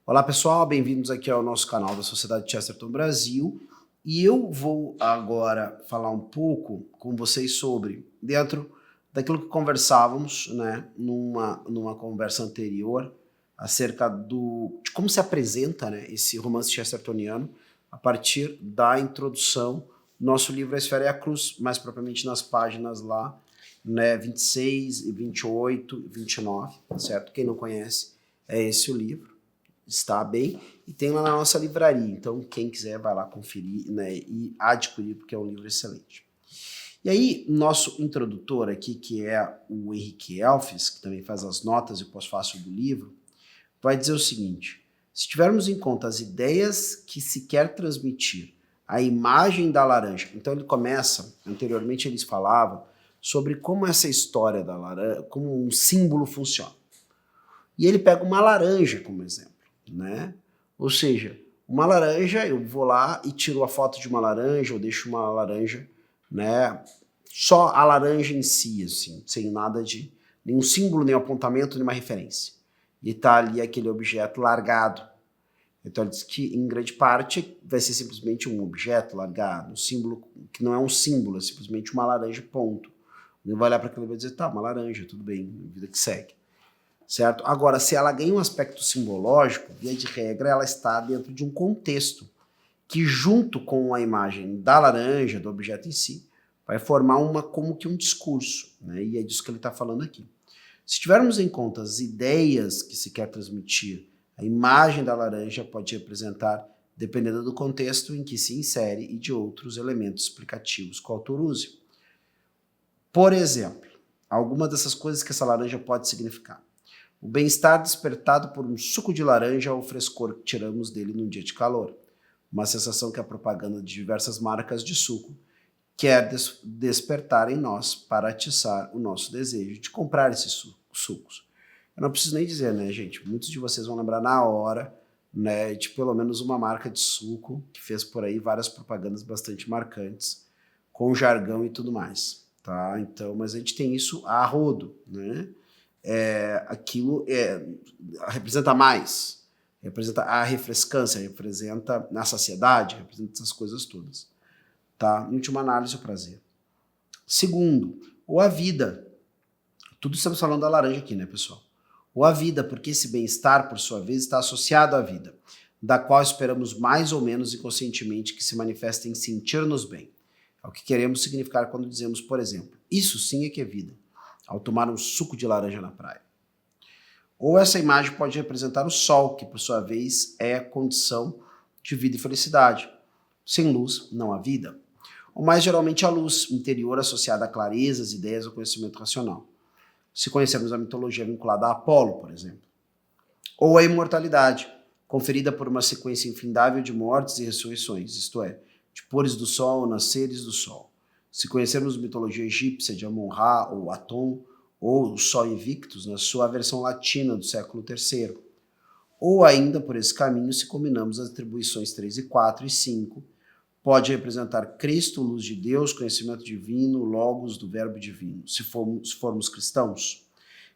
Olá pessoal, bem-vindos aqui ao nosso canal da Sociedade Chesterton Brasil e eu vou agora falar um pouco com vocês sobre, dentro daquilo que conversávamos, né, numa conversa anterior, acerca de como se apresenta, né, esse romance chestertoniano a partir da introdução do nosso livro A Esfera e a Cruz, mais propriamente nas páginas lá, né, 26, 28 e 29, certo? Quem não conhece, é esse o livro. Está bem, e tem lá na nossa livraria, então quem quiser vai lá conferir, né, e adquirir, porque é um livro excelente. E aí, nosso introdutor aqui, que é o Henrique Elfes, que também faz as notas e o pós-fácil do livro, vai dizer o seguinte: se tivermos em conta as ideias que se quer transmitir, a imagem da laranja, então ele começa, anteriormente eles falavam sobre como essa história da laranja, como um símbolo funciona. E ele pega uma laranja como exemplo. Né? Ou seja, uma laranja, eu vou lá e tiro a foto de uma laranja, ou deixo uma laranja, né? Só a laranja em si, assim, sem nada de nenhum símbolo, nem apontamento, nenhuma referência. E tá ali aquele objeto largado. Então ele diz que, em grande parte, vai ser simplesmente um objeto largado, um símbolo que não é um símbolo, é simplesmente uma laranja, ponto. Ele vai olhar para aquilo e vai dizer, tá, uma laranja, tudo bem, vida que segue. Certo? Agora, se ela ganha um aspecto simbológico, via de regra, ela está dentro de um contexto que, junto com a imagem da laranja, do objeto em si, vai formar como que um discurso, né? E é disso que ele está falando aqui. Se tivermos em conta as ideias que se quer transmitir, a imagem da laranja pode representar, dependendo do contexto em que se insere e de outros elementos explicativos que o autor use. Por exemplo, alguma dessas coisas que essa laranja pode significar. O bem-estar despertado por um suco de laranja ou o frescor que tiramos dele num dia de calor. Uma sensação que a propaganda de diversas marcas de suco quer despertar em nós para atiçar o nosso desejo de comprar esses sucos. Eu não preciso nem dizer, né, gente? Muitos de vocês vão lembrar na hora, né, de pelo menos uma marca de suco que fez por aí várias propagandas bastante marcantes, com jargão e tudo mais, tá? Então, mas a gente tem isso a rodo, né? Aquilo representa mais, representa a refrescância, representa a saciedade, representa essas coisas todas. Tá? Em última análise, o prazer. Segundo, ou a vida. Tudo estamos falando da laranja aqui, né, pessoal? Ou a vida, porque esse bem-estar, por sua vez, está associado à vida, da qual esperamos mais ou menos inconscientemente que se manifeste em sentir-nos bem. É o que queremos significar quando dizemos, por exemplo, isso sim é que é vida, ao tomar um suco de laranja na praia. Ou essa imagem pode representar o sol, que por sua vez é condição de vida e felicidade. Sem luz, não há vida. Ou mais geralmente a luz interior associada a clarezas, ideias ou conhecimento racional. Se conhecermos a mitologia vinculada a Apolo, por exemplo. Ou a imortalidade, conferida por uma sequência infindável de mortes e ressurreições, isto é, de pores do sol, nasceres do sol. Se conhecermos a mitologia egípcia de Amon-Ra ou Aton, ou o Sol Invictus, na sua versão latina do século III. Ou ainda, por esse caminho, se combinamos as atribuições 3 e 4 e 5, pode representar Cristo, luz de Deus, conhecimento divino, logos do verbo divino, se formos cristãos.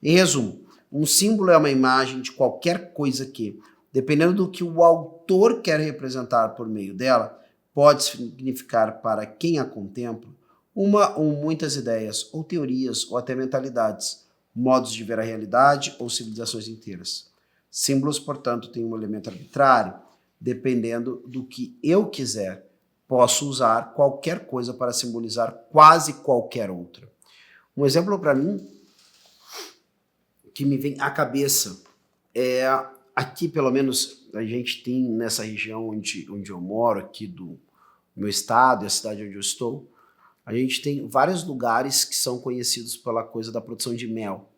Em resumo, um símbolo é uma imagem de qualquer coisa que, dependendo do que o autor quer representar por meio dela, pode significar para quem a contempla uma ou muitas ideias, ou teorias, ou até mentalidades, modos de ver a realidade ou civilizações inteiras. Símbolos, portanto, têm um elemento arbitrário, dependendo do que eu quiser. Posso usar qualquer coisa para simbolizar quase qualquer outra. Um exemplo para mim que me vem à cabeça é aqui, pelo menos, a gente tem nessa região onde eu moro, aqui do meu estado e a cidade onde eu estou, a gente tem vários lugares que são conhecidos pela coisa da produção de mel.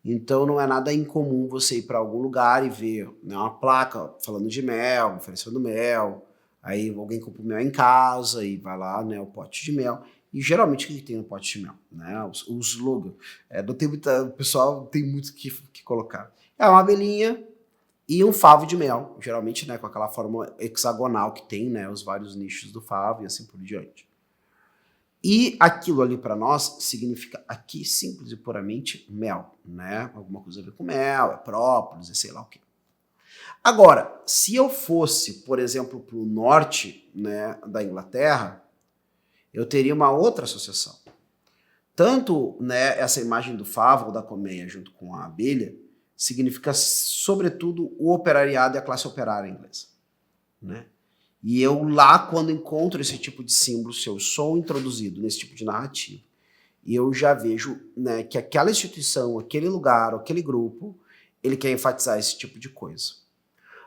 Então não é nada incomum você ir para algum lugar e ver, né, uma placa falando de mel, oferecendo mel, aí alguém compra o mel em casa e vai lá, né, o pote de mel. E geralmente o que tem no pote de mel? Né? O slogan. O pessoal tem muito que colocar. É uma abelhinha e um favo de mel, geralmente, né, com aquela forma hexagonal que tem, né, os vários nichos do favo e assim por diante. E aquilo ali para nós significa aqui simples e puramente mel, né? Alguma coisa a ver com mel, é própolis, é sei lá o quê. Agora, se eu fosse, por exemplo, para o norte, né, da Inglaterra, eu teria uma outra associação. Tanto, né, essa imagem do favo ou da colmeia junto com a abelha significa, sobretudo, o operariado e a classe operária inglesa, né? E eu lá, quando encontro esse tipo de símbolo, se eu sou introduzido nesse tipo de narrativa, e eu já vejo, né, que aquela instituição, aquele lugar, aquele grupo, ele quer enfatizar esse tipo de coisa.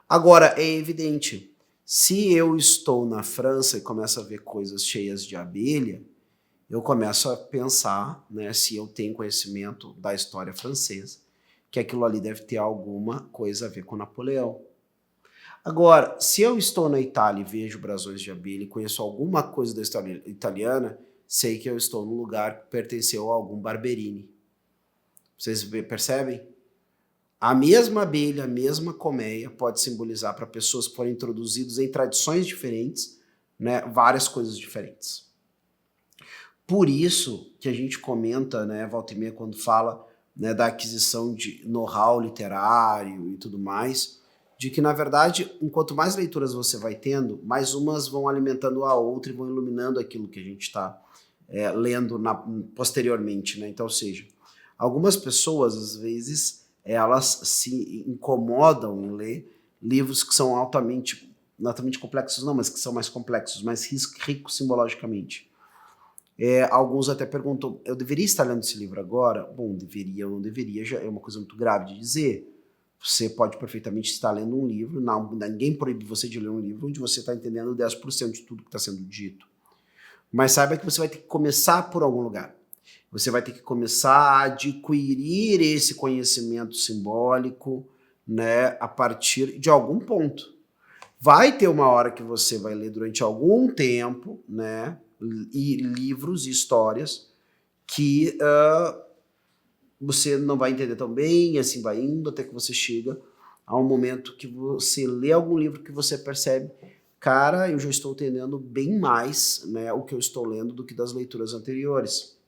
Agora, é evidente, se eu estou na França e começo a ver coisas cheias de abelha, eu começo a pensar, né, se eu tenho conhecimento da história francesa, que aquilo ali deve ter alguma coisa a ver com Napoleão. Agora, se eu estou na Itália e vejo brasões de abelha e conheço alguma coisa da história italiana, sei que eu estou num lugar que pertenceu a algum Barberini. Vocês percebem? A mesma abelha, a mesma colmeia pode simbolizar para pessoas que foram introduzidas em tradições diferentes, né, várias coisas diferentes. Por isso que a gente comenta, né, volta e meia, quando fala, né, da aquisição de know-how literário e tudo mais, de que, na verdade, enquanto mais leituras você vai tendo, mais umas vão alimentando a outra e vão iluminando aquilo que a gente está lendo posteriormente, né? Então, ou seja, algumas pessoas, às vezes, elas se incomodam em ler livros que são altamente complexos, não, mas que são mais complexos, mais ricos simbologicamente. Alguns até perguntam, eu deveria estar lendo esse livro agora? Bom, deveria ou não deveria, já é uma coisa muito grave de dizer. Você pode perfeitamente estar lendo um livro, ninguém proíbe você de ler um livro onde você está entendendo 10% de tudo que está sendo dito. Mas saiba que você vai ter que começar por algum lugar. Você vai ter que começar a adquirir esse conhecimento simbólico, né, a partir de algum ponto. Vai ter uma hora que você vai ler durante algum tempo, né, e livros e histórias que você não vai entender tão bem, e assim vai indo até que você chega a um momento que você lê algum livro que você percebe, cara, eu já estou entendendo bem mais, né, o que eu estou lendo do que das leituras anteriores.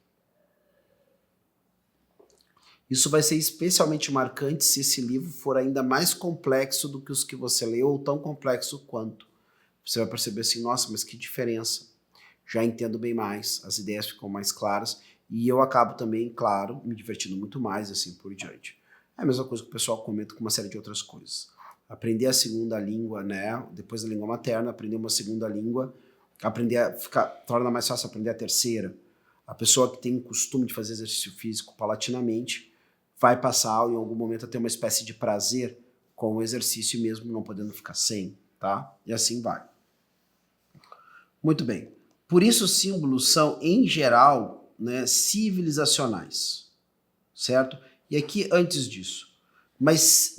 Isso vai ser especialmente marcante se esse livro for ainda mais complexo do que os que você leu, ou tão complexo quanto. Você vai perceber assim, nossa, mas que diferença. Já entendo bem mais, as ideias ficam mais claras e eu acabo também, claro, me divertindo muito mais assim por diante. É a mesma coisa que o pessoal comenta com uma série de outras coisas. Aprender a segunda língua, né, depois da língua materna, aprender uma segunda língua, torna mais fácil aprender a terceira. A pessoa que tem o costume de fazer exercício físico paulatinamente vai passar em algum momento a ter uma espécie de prazer com o exercício mesmo não podendo ficar sem, tá? E assim vai. Muito bem. Por isso, os símbolos são, em geral, né, civilizacionais, certo? E aqui, antes disso, mas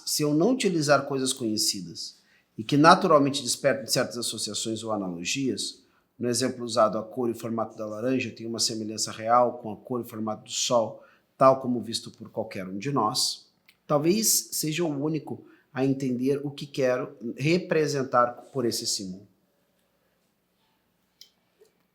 se eu não utilizar coisas conhecidas e que naturalmente despertam certas associações ou analogias, no exemplo usado, a cor e formato da laranja tem uma semelhança real com a cor e formato do sol, tal como visto por qualquer um de nós, talvez seja o único a entender o que quero representar por esse símbolo.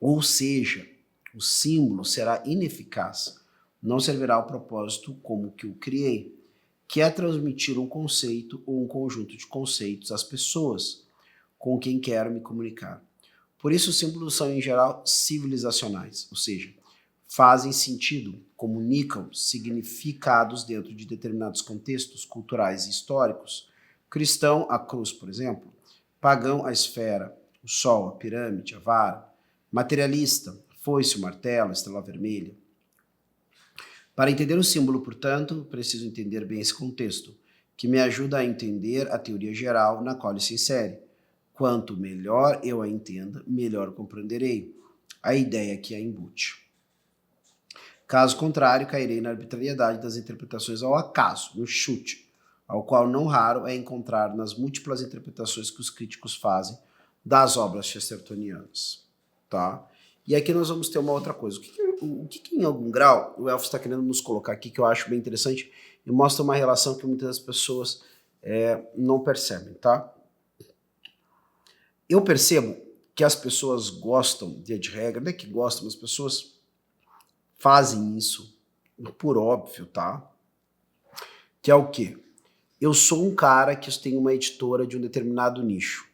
Ou seja, o símbolo será ineficaz, não servirá ao propósito como que o criei, que é transmitir um conceito ou um conjunto de conceitos às pessoas com quem quero me comunicar. Por isso, os símbolos são, em geral, civilizacionais, ou seja, fazem sentido, comunicam significados dentro de determinados contextos culturais e históricos. Cristão, a cruz, por exemplo. Pagão, a esfera. O sol, a pirâmide, a vara. Materialista, foice, o martelo, a estrela vermelha. Para entender o símbolo, portanto, preciso entender bem esse contexto, que me ajuda a entender a teoria geral na qual ele se insere. Quanto melhor eu a entenda, melhor compreenderei a ideia que a embute. Caso contrário, cairei na arbitrariedade das interpretações ao acaso, no chute, ao qual não raro é encontrar nas múltiplas interpretações que os críticos fazem das obras chestertonianas. Tá? E aqui nós vamos ter uma outra coisa. O que em algum grau o Elfo está querendo nos colocar aqui, que eu acho bem interessante, e mostra uma relação que muitas pessoas não percebem, tá? Eu percebo que as pessoas gostam, via de regra, não é que gostam, mas as pessoas fazem isso por óbvio, tá? Que é o quê? eu sou um cara que tem uma editora de um determinado nicho,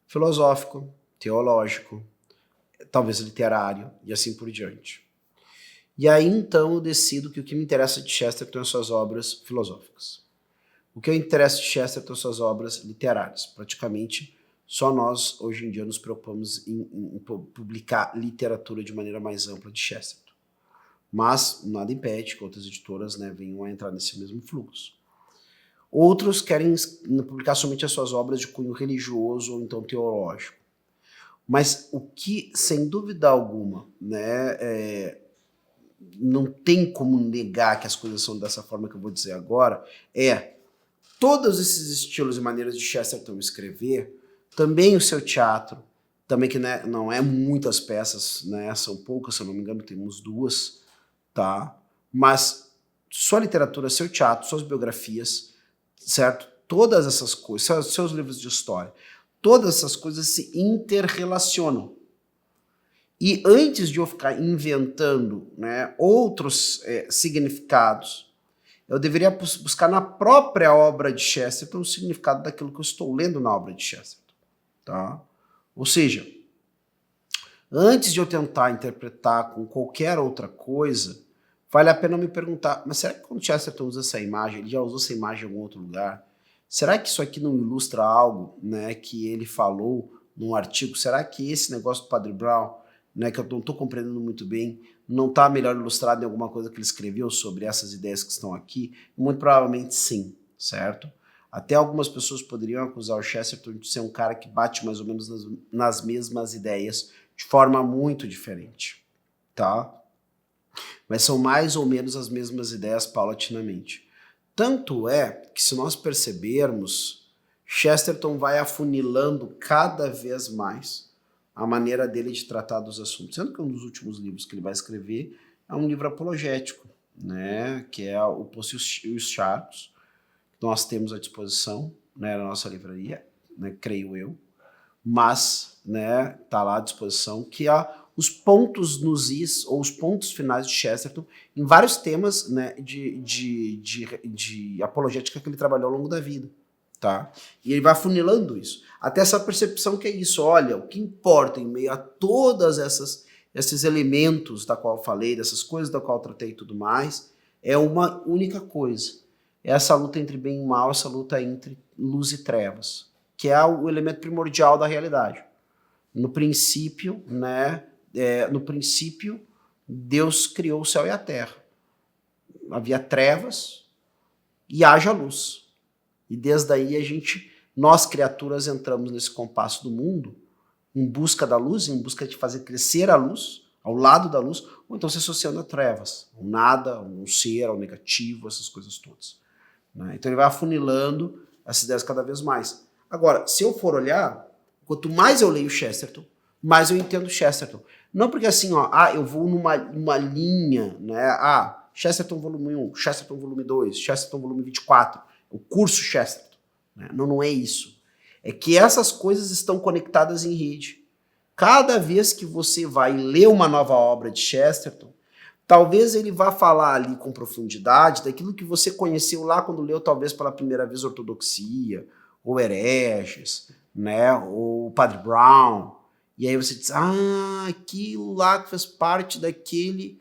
filosófico, teológico, talvez literário e assim por diante. E aí então eu decido que o que me interessa de Chesterton são suas obras filosóficas. O que eu interessa de Chesterton são suas obras literárias. Praticamente só nós hoje em dia nos preocupamos em publicar literatura de maneira mais ampla de Chesterton. Mas nada impede que outras editoras, né, venham a entrar nesse mesmo fluxo. Outros querem publicar somente as suas obras de cunho religioso ou então teológico. Mas o que, sem dúvida alguma, né, não tem como negar que as coisas são dessa forma que eu vou dizer agora, todos esses estilos e maneiras de Chesterton escrever, também o seu teatro, também que, né, não é muitas peças, né, são poucas, se eu não me engano, temos 2, tá? Mas sua literatura, seu teatro, suas biografias, certo? Todas essas coisas, seus livros de história, todas essas coisas se interrelacionam. E antes de eu ficar inventando, né, outros significados, eu deveria buscar na própria obra de Chesterton o significado daquilo que eu estou lendo na obra de Chesterton. Tá? Ou seja, antes de eu tentar interpretar com qualquer outra coisa, vale a pena me perguntar, mas será que quando Chesterton usa essa imagem, ele já usou essa imagem em algum outro lugar? Será que isso aqui não ilustra algo, né, que ele falou num artigo? Será que esse negócio do Padre Brown, né, que eu não estou compreendendo muito bem, não está melhor ilustrado em alguma coisa que ele escreveu sobre essas ideias que estão aqui? Muito provavelmente sim, certo? Até algumas pessoas poderiam acusar o Chesterton de ser um cara que bate mais ou menos nas mesmas ideias, de forma muito diferente, tá? Mas são mais ou menos as mesmas ideias paulatinamente. Tanto é que, se nós percebermos, Chesterton vai afunilando cada vez mais a maneira dele de tratar dos assuntos. Sendo que um dos últimos livros que ele vai escrever é um livro apologético, né, que é o Poço e os Charcos, que nós temos à disposição, né, na nossa livraria, né, creio eu, mas, né, tá lá à disposição, que é os pontos nos is, ou os pontos finais de Chesterton, em vários temas, né, de apologética que ele trabalhou ao longo da vida. Tá? E ele vai afunilando isso. Até essa percepção que é isso, olha, o que importa em meio a todas esses elementos da qual eu falei, dessas coisas da qual eu tratei e tudo mais, é uma única coisa. É essa luta entre bem e mal, essa luta entre luz e trevas, que é o elemento primordial da realidade. No princípio, né, Deus criou o céu e a terra. Havia trevas e haja luz. E desde aí nós criaturas entramos nesse compasso do mundo em busca da luz, em busca de fazer crescer a luz, ao lado da luz, ou então se associando a trevas, ao nada, ao ser, ao negativo, essas coisas todas. Né? Então ele vai afunilando essas ideias cada vez mais. Agora, se eu for olhar, quanto mais eu leio Chesterton, mais eu entendo Chesterton. Não porque assim, eu vou numa linha, né? Chesterton volume 1, Chesterton volume 2, Chesterton volume 24, o curso Chesterton. Né? Não é isso. É que essas coisas estão conectadas em rede. Cada vez que você vai ler uma nova obra de Chesterton, talvez ele vá falar ali com profundidade daquilo que você conheceu lá quando leu talvez pela primeira vez Ortodoxia, ou Hereges, né? Ou Padre Brown. E aí você diz, aquilo lá que faz parte daquele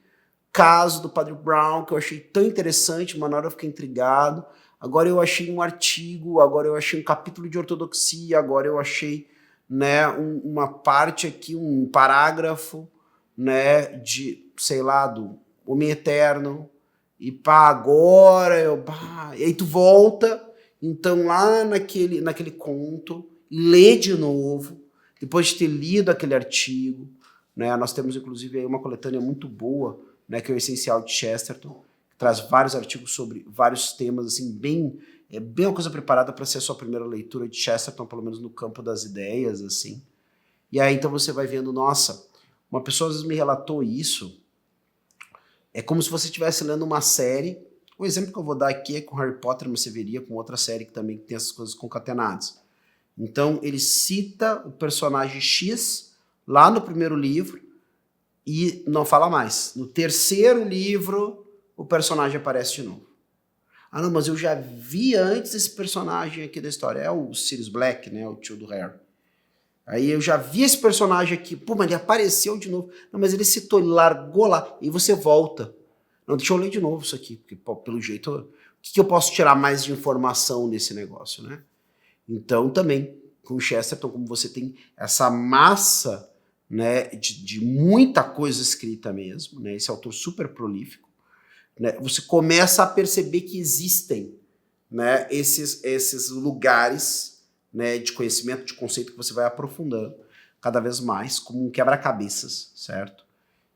caso do Padre Brown que eu achei tão interessante, mas na hora eu fiquei intrigado. Agora eu achei um artigo, agora eu achei um capítulo de ortodoxia, agora eu achei, né, uma parte aqui, um parágrafo, né, de, sei lá, do Homem Eterno, e agora e aí tu volta, então lá naquele conto, lê de novo, depois de ter lido aquele artigo, né, nós temos inclusive aí uma coletânea muito boa, né, que é o Essencial de Chesterton, traz vários artigos sobre vários temas, assim, bem uma coisa preparada para ser a sua primeira leitura de Chesterton, pelo menos no campo das ideias, assim. E aí, então, você vai vendo, nossa, uma pessoa às vezes me relatou isso, é como se você estivesse lendo uma série, o exemplo que eu vou dar aqui é com Harry Potter, mas você veria com outra série que também tem essas coisas concatenadas. Então, ele cita o personagem X lá no primeiro livro e não fala mais. No terceiro livro, o personagem aparece de novo. Ah, não, mas eu já vi antes esse personagem aqui da história. É o Sirius Black, né? O tio do Harry. Aí eu já vi esse personagem aqui. Pô, mas ele apareceu de novo. Não, mas ele citou, ele largou lá. E você volta. Não, deixa eu ler de novo isso aqui. Porque, pô, pelo jeito, o que eu posso tirar mais de informação nesse negócio, né? Então, também, com o Chesterton, como você tem essa massa, né, de muita coisa escrita mesmo, né? Esse autor super prolífico, né, você começa a perceber que existem, né, esses lugares, né, de conhecimento, de conceito que você vai aprofundando cada vez mais, como um quebra-cabeças, certo?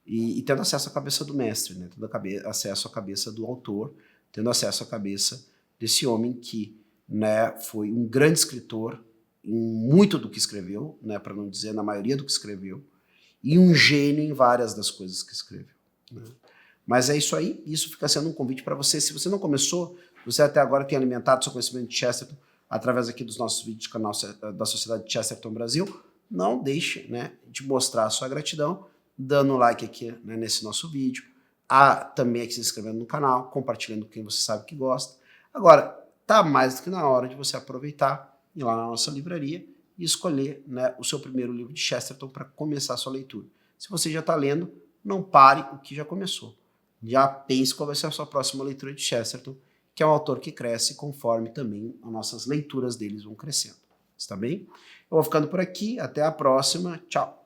E tendo acesso à cabeça do mestre, né, tendo acesso à cabeça do autor, tendo acesso à cabeça desse homem que, né, foi um grande escritor em muito do que escreveu, né, para não dizer na maioria do que escreveu, e um gênio em várias das coisas que escreveu, né? Mas é isso aí, isso fica sendo um convite para você. Se você não começou, você até agora tem alimentado seu conhecimento de Chesterton através aqui dos nossos vídeos do canal da Sociedade Chesterton Brasil, não deixe, né, de mostrar a sua gratidão, dando um like aqui, né, nesse nosso vídeo, também aqui se inscrevendo no canal, compartilhando com quem você sabe que gosta. Agora, tá mais do que na hora de você aproveitar, ir lá na nossa livraria e escolher, né, o seu primeiro livro de Chesterton para começar a sua leitura. Se você já está lendo, não pare o que já começou. Já pense qual vai ser a sua próxima leitura de Chesterton, que é um autor que cresce conforme também as nossas leituras deles vão crescendo. Está bem? Eu vou ficando por aqui, até a próxima, tchau!